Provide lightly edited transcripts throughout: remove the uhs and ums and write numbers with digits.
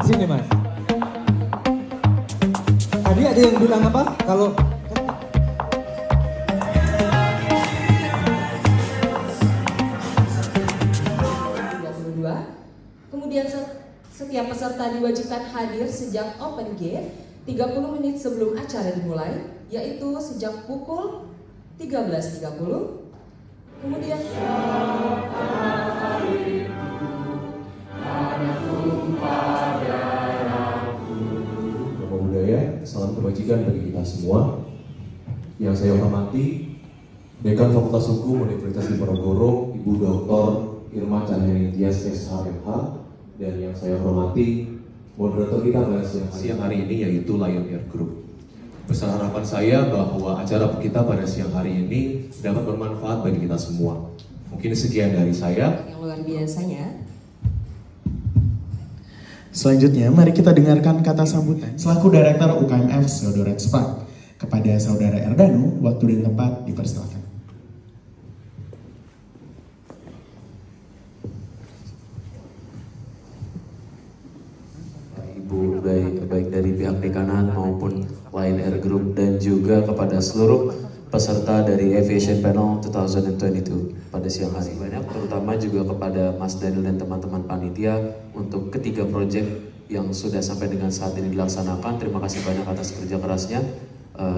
sini Mas. Tadi ada yang bilang apa? Kalau kemudian setiap peserta diwajibkan hadir sejak open gate 30 menit sebelum acara dimulai, yaitu sejak pukul 13.30. Kemudian Nama budaya, salam kebajikan bagi kita semua. Yang saya hormati Dekan Fakultas Hukum Universitas Diponegoro, Ibu Dr. Irma Cahyaningtyas SHMH, dan yang saya hormati moderator kita pada siang hari ini yaitu Lion Air Group. Besar harapan saya bahwa acara kita pada siang hari ini dapat bermanfaat bagi kita semua. Mungkin sekian dari saya. yang luar biasanya. Selanjutnya, mari kita dengarkan kata sambutan selaku Direktur UKMF Saudara Spark. Kepada Saudara Erdanu, waktu dan tempat dipersilakan. Ibu, baik dari pihak dekanan maupun Lion Air Group, dan juga kepada seluruh peserta dari Aviation Panel 2022 pada siang hari. Banyak, terutama juga kepada Mas Daniel dan teman-teman panitia untuk ketiga proyek yang sudah sampai dengan saat ini dilaksanakan. Terima kasih banyak atas kerja kerasnya.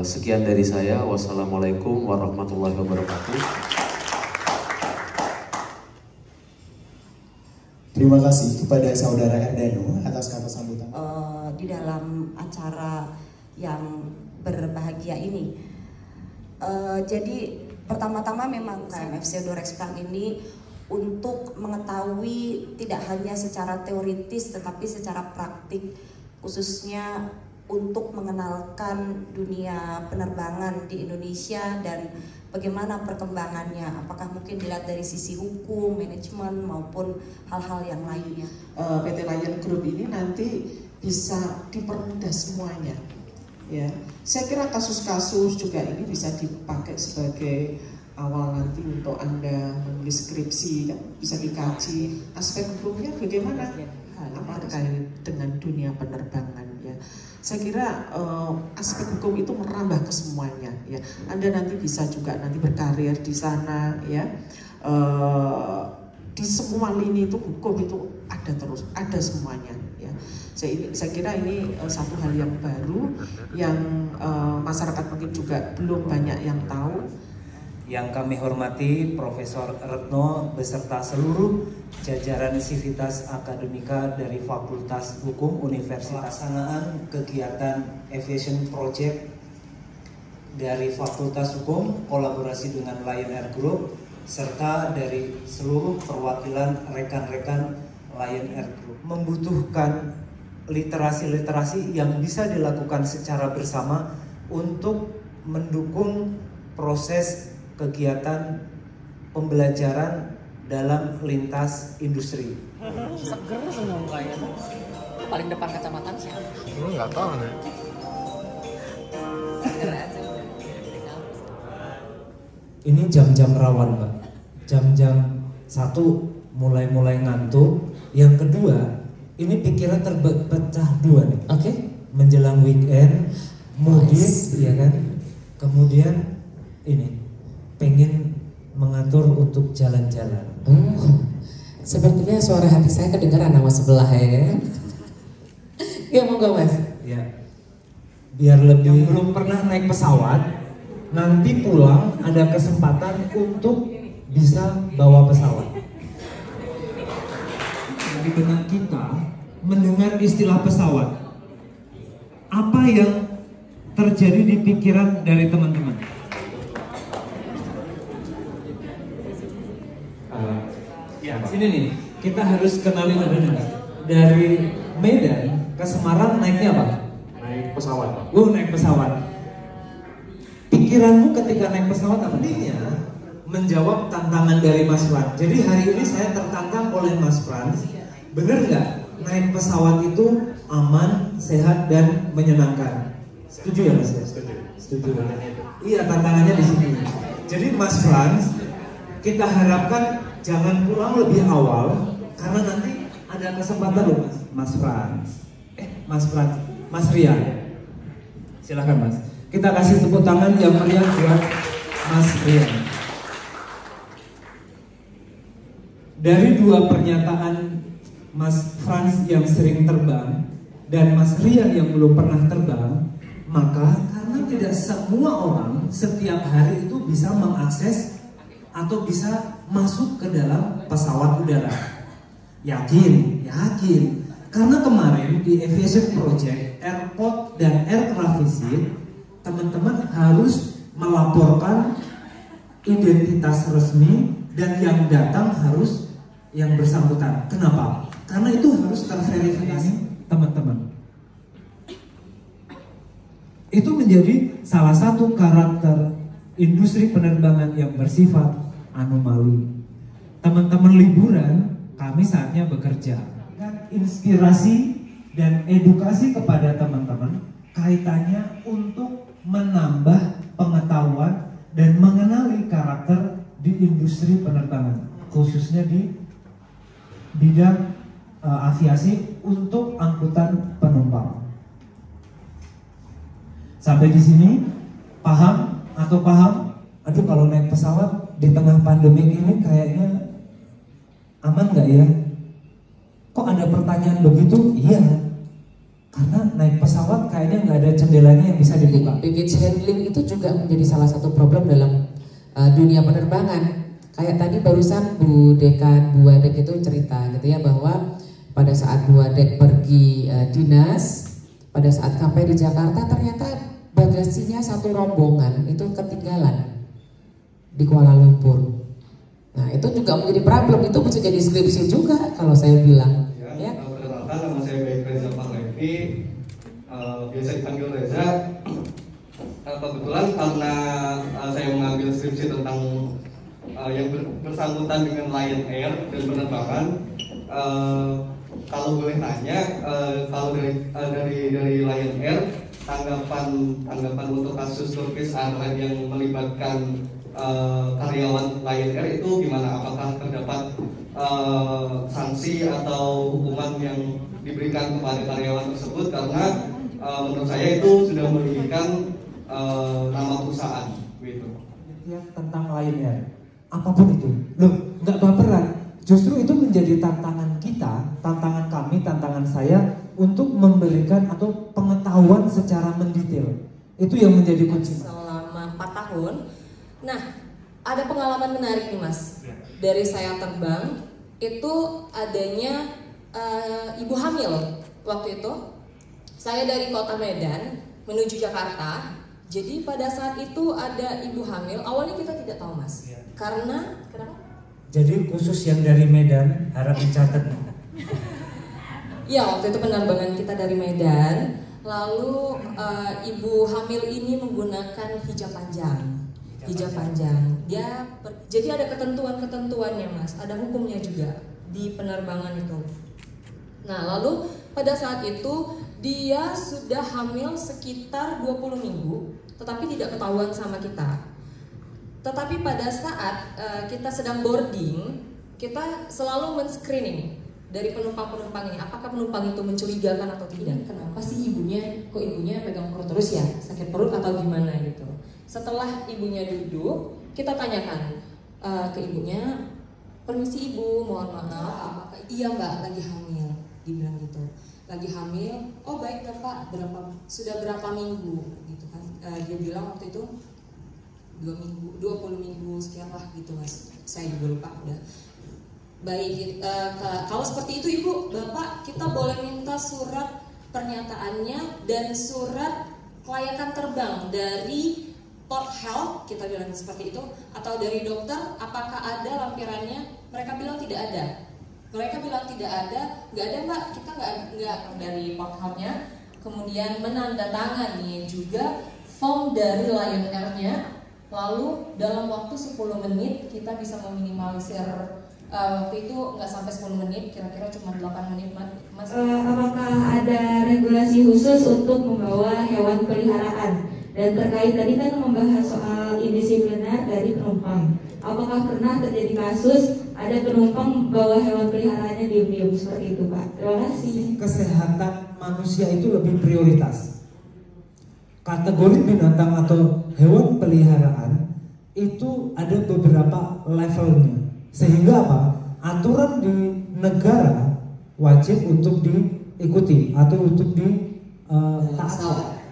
Sekian dari saya. Wassalamualaikum warahmatullahi wabarakatuh. Terima kasih kepada Saudara Erdanu atas kata sambutan. Di dalam acara yang berbahagia ini. Jadi pertama-tama memang UKMF Saudara Spark ini untuk mengetahui tidak hanya secara teoritis tetapi secara praktik, khususnya untuk mengenalkan dunia penerbangan di Indonesia dan bagaimana perkembangannya, apakah mungkin dilihat dari sisi hukum, manajemen maupun hal-hal yang lainnya. PT Lion Group ini nanti bisa dipermudah semuanya. Ya, saya kira kasus-kasus juga ini bisa dipakai sebagai awal nanti untuk Anda menulis skripsi, kan? Bisa dikaji aspek hukumnya bagaimana, apa terkait dengan dunia penerbangan ya. Saya kira aspek hukum itu merambah ke semuanya ya. Anda nanti bisa juga nanti berkarir di sana ya. Di semua lini itu hukum itu ada terus, ada semuanya ya. Saya kira ini satu hal yang baru yang masyarakat mungkin juga belum banyak yang tahu. Yang kami hormati Profesor Retno beserta seluruh jajaran Sivitas Akademika dari Fakultas Hukum Universitas. Pelaksanaan kegiatan Aviation Project dari Fakultas Hukum kolaborasi dengan Lion Air Group serta dari seluruh perwakilan rekan-rekan Lion Air Group membutuhkan literasi-literasi yang bisa dilakukan secara bersama untuk mendukung proses kegiatan pembelajaran dalam lintas industri. Seger ngomong kayaknya. Paling depan kacamata siapa? Lu nggak tahu nih. ini jam-jam rawan Mbak. Jam-jam satu mulai ngantuk. Yang kedua, ini pikiran terpecah dua nih. Oke. Menjelang weekend, mudik, ya kan. Kemudian ini pengen mengatur untuk jalan-jalan. Sepertinya suara hati saya kedengaran sama sebelah ya. Ya monggo Mas. Ya. Biar lebih. Yang belum pernah naik pesawat, nanti pulang ada kesempatan untuk bisa bawa pesawat. Di benak kita mendengar istilah pesawat, apa yang terjadi di pikiran dari teman-teman? Ya, sini nih, kita harus kenalin dulu. Dari Medan ke Semarang naiknya apa? Naik pesawat. Naik pesawat. Pikiranmu ketika naik pesawat apa? Intinya menjawab tantangan dari Mas Frans. Jadi hari ini saya tertantang oleh Mas Frans. Bener nggak naik pesawat itu aman, sehat dan menyenangkan? Setuju ya Mas? Setuju. Iya, tantangannya di sini. Jadi Mas Frans, kita harapkan jangan pulang lebih awal karena nanti ada kesempatan loh Mas Frans. Mas Frans, Mas Rian. Silakan Mas. Kita kasih tepuk tangan yang meriah buat Mas Rian. Dari dua pernyataan Mas Frans yang sering terbang dan Mas Rian yang belum pernah terbang, maka karena tidak semua orang setiap hari itu bisa mengakses atau bisa masuk ke dalam pesawat udara. Yakin. Karena kemarin di Aviation Project, Airport dan Aircraft Visit, teman-teman harus melaporkan identitas resmi dan yang datang harus yang bersangkutan. Kenapa? Karena itu harus terverifikasi, teman-teman. Itu menjadi salah satu karakter industri penerbangan yang bersifat anomali. Teman-teman liburan, kami saatnya bekerja. Inspirasi dan edukasi kepada teman-teman kaitannya untuk menambah pengetahuan dan mengenali karakter di industri penerbangan, khususnya di bidang aviasi untuk angkutan penumpang. Sampai di sini paham? Aduh, kalau naik pesawat di tengah pandemi ini kayaknya aman nggak ya? Kok ada pertanyaan begitu? Iya, karena naik pesawat kayaknya nggak ada jendelanya yang bisa dibuka. Baggage handling itu juga menjadi salah satu problem dalam dunia penerbangan. Kayak tadi barusan Bu Dekan, Bu Wadek itu cerita gitu ya, bahwa pada saat Bu Wadek pergi dinas, pada saat sampai di Jakarta ternyata bagasinya satu rombongan itu ketinggalan di Kuala Lumpur. Nah itu juga menjadi problem, itu bisa jadi skripsi juga kalau saya bilang. Ya. Perkenalkan, nama saya Baik Reza Panglevi, biasa dipanggil Reza. Kebetulan karena saya mengambil skripsi tentang yang bersangkutan dengan Lion Air dan penerbangan. Kalau boleh tanya, kalau dari Lion Air, tanggapan untuk kasus Turkish Airlines yang melibatkan karyawan Lion Air itu gimana? Apakah terdapat sanksi atau hukuman yang diberikan kepada karyawan tersebut? Karena menurut saya itu sudah merugikan nama perusahaan, gitu. Tentang Lion Air, apapun itu, loh, nggak baperan. Justru itu menjadi tantangan kita, tantangan kami, tantangan saya untuk memberikan atau pengetahuan secara mendetail. Itu yang menjadi kunci. Selama 4 tahun. Nah, ada pengalaman menarik nih Mas. Dari saya terbang, itu adanya ibu hamil. Waktu itu, saya dari kota Medan menuju Jakarta. Jadi pada saat itu ada ibu hamil. Awalnya kita tidak tahu Mas. Karena, kenapa? Jadi khusus yang dari Medan, harap dicatat. Ya, waktu itu penerbangan kita dari Medan. Lalu ibu hamil ini menggunakan hijab panjang. Jadi ada ketentuannya Mas, ada hukumnya juga di penerbangan itu. Nah, lalu pada saat itu dia sudah hamil sekitar 20 minggu, tetapi tidak ketahuan sama kita. Tetapi pada saat kita sedang boarding, kita selalu men-screening dari penumpang-penumpang ini. Apakah penumpang itu mencurigakan atau tidak? Kenapa sih ibunya pegang perut terus ya? Sakit perut atau gimana gitu. Setelah ibunya duduk, kita tanyakan ke ibunya, permisi ibu, mohon maaf, apakah iya mbak lagi hamil? Dibilang gitu, lagi hamil. Oh baik Pak, sudah berapa minggu? Gitu kan? Dia bilang waktu itu 20 minggu sekian lah gitu Mas. Saya juga lupa udah. Baik, kalau seperti itu Ibu, Bapak, kita boleh minta surat pernyataannya dan surat kelayakan terbang dari Port Health, kita bilang seperti itu, atau dari dokter, apakah ada lampirannya? Mereka bilang tidak ada. Nggak ada Mbak, kita nggak dari Port Health-nya. Kemudian menandatangani juga form dari Lion Air-nya. Lalu dalam waktu 10 menit kita bisa meminimalisir, waktu itu nggak sampai 10 menit, kira-kira cuma 8 menit Mas. Apakah ada regulasi khusus untuk membawa hewan peliharaan? Dan terkait tadi kan membahas soal indisipliner dari penumpang. Apakah pernah terjadi kasus ada ada penumpang bawa hewan peliharaannya diam-diam seperti itu Pak. Terima kasih. Kesehatan manusia itu lebih prioritas. Kategori binatang atau hewan peliharaan itu ada beberapa levelnya. Sehingga apa? Aturan di negara wajib untuk diikuti atau untuk ditaati.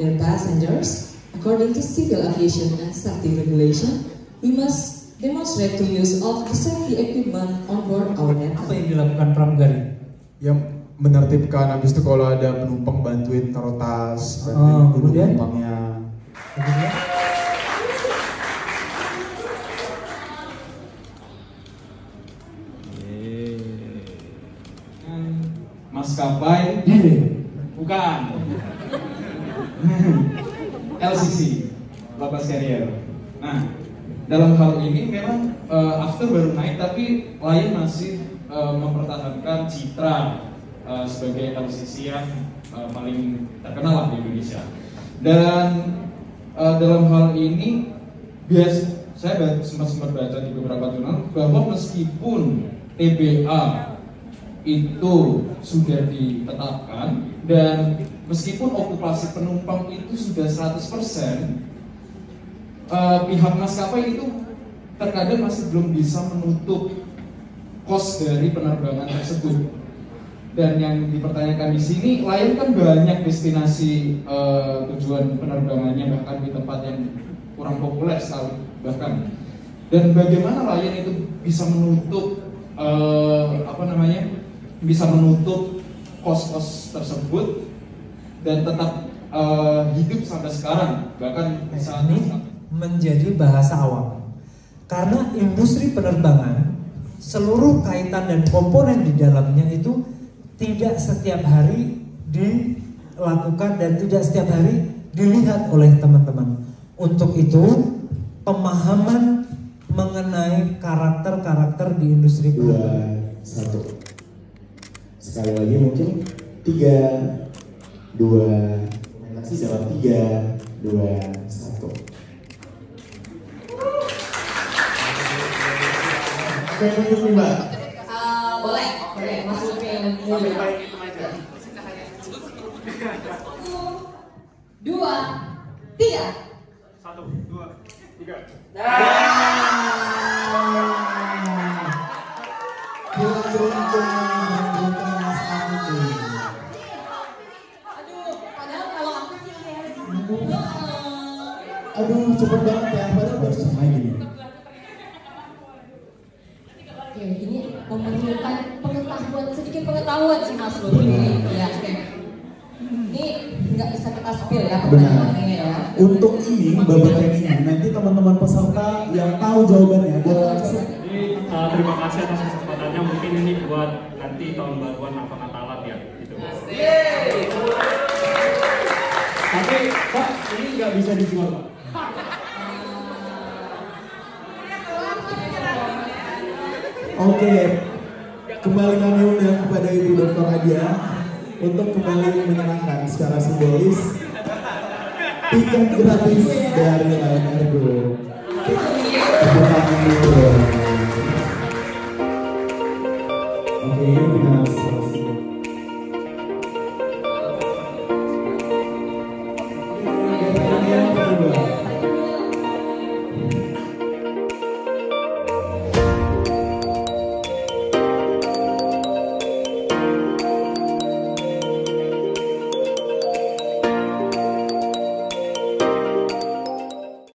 Dear passengers, according to Civil Aviation and Safety Regulation, we must demonstrate to use of the safety equipment on board our aircraft. Apa yang dilakukan pramugari? Yang menertibkan, habis itu kalau ada penumpang bantuin taruh tas, bantuin kemudian penumpangnya. Maskapai bukan LCC, Low Cost Carrier. Nah, dalam hal ini memang after baru naik, tapi Lion masih mempertahankan citra sebagai LCC yang paling terkenal lah di Indonesia. Dan dalam hal ini saya sempat baca di beberapa jurnal bahwa meskipun TBA itu sudah ditetapkan dan meskipun okupasi penumpang itu sudah 100%, pihak maskapai itu terkadang masih belum bisa menutup kos dari penerbangan tersebut. Dan yang dipertanyakan di sini, Lion kan banyak destinasi tujuan penerbangannya, bahkan di tempat yang kurang populer sekali bahkan. Dan bagaimana Lion itu bisa menutup bisa menutup kos-kos tersebut dan tetap hidup sampai sekarang, bahkan saat ini menjadi bahasa awam. Karena industri penerbangan, seluruh kaitan dan komponen di dalamnya itu tidak setiap hari dilakukan dan tidak setiap hari dilihat oleh teman-teman. Untuk itu, pemahaman mengenai karakter-karakter di industri penerbangan. 2, 1. Sekali lagi mungkin 3, 2, masih jawab 3, 2, 1. Oke, mungkin nih Mbak. Boleh, masuk ke yang mulia. 1, 2, 3. 1, 2, 3. Aduh, cepet banget ya, padahal baru sama gini. Oke, ini memerlukan sedikit pengetahuan sih Mas Lutfi ini. Ya, oke. Ini nggak bisa kita spill ya pertanyaannya ya. Untuk ini, babak training nanti teman-teman peserta yang tahu jawabannya boleh langsung. Terima kasih atas kesempatannya. Mungkin ini buat nanti tahun baruan atau Natalan ya. Gitu. Tapi Pak, ini nggak bisa dijual Pak. Oke, kembali kami undang kepada Ibu Dr. Adia untuk kembali menyerahkan secara simbolis tiket gratis dari Lion Air Group. Tepuk tangan dulu. Oke, ini kita selesai.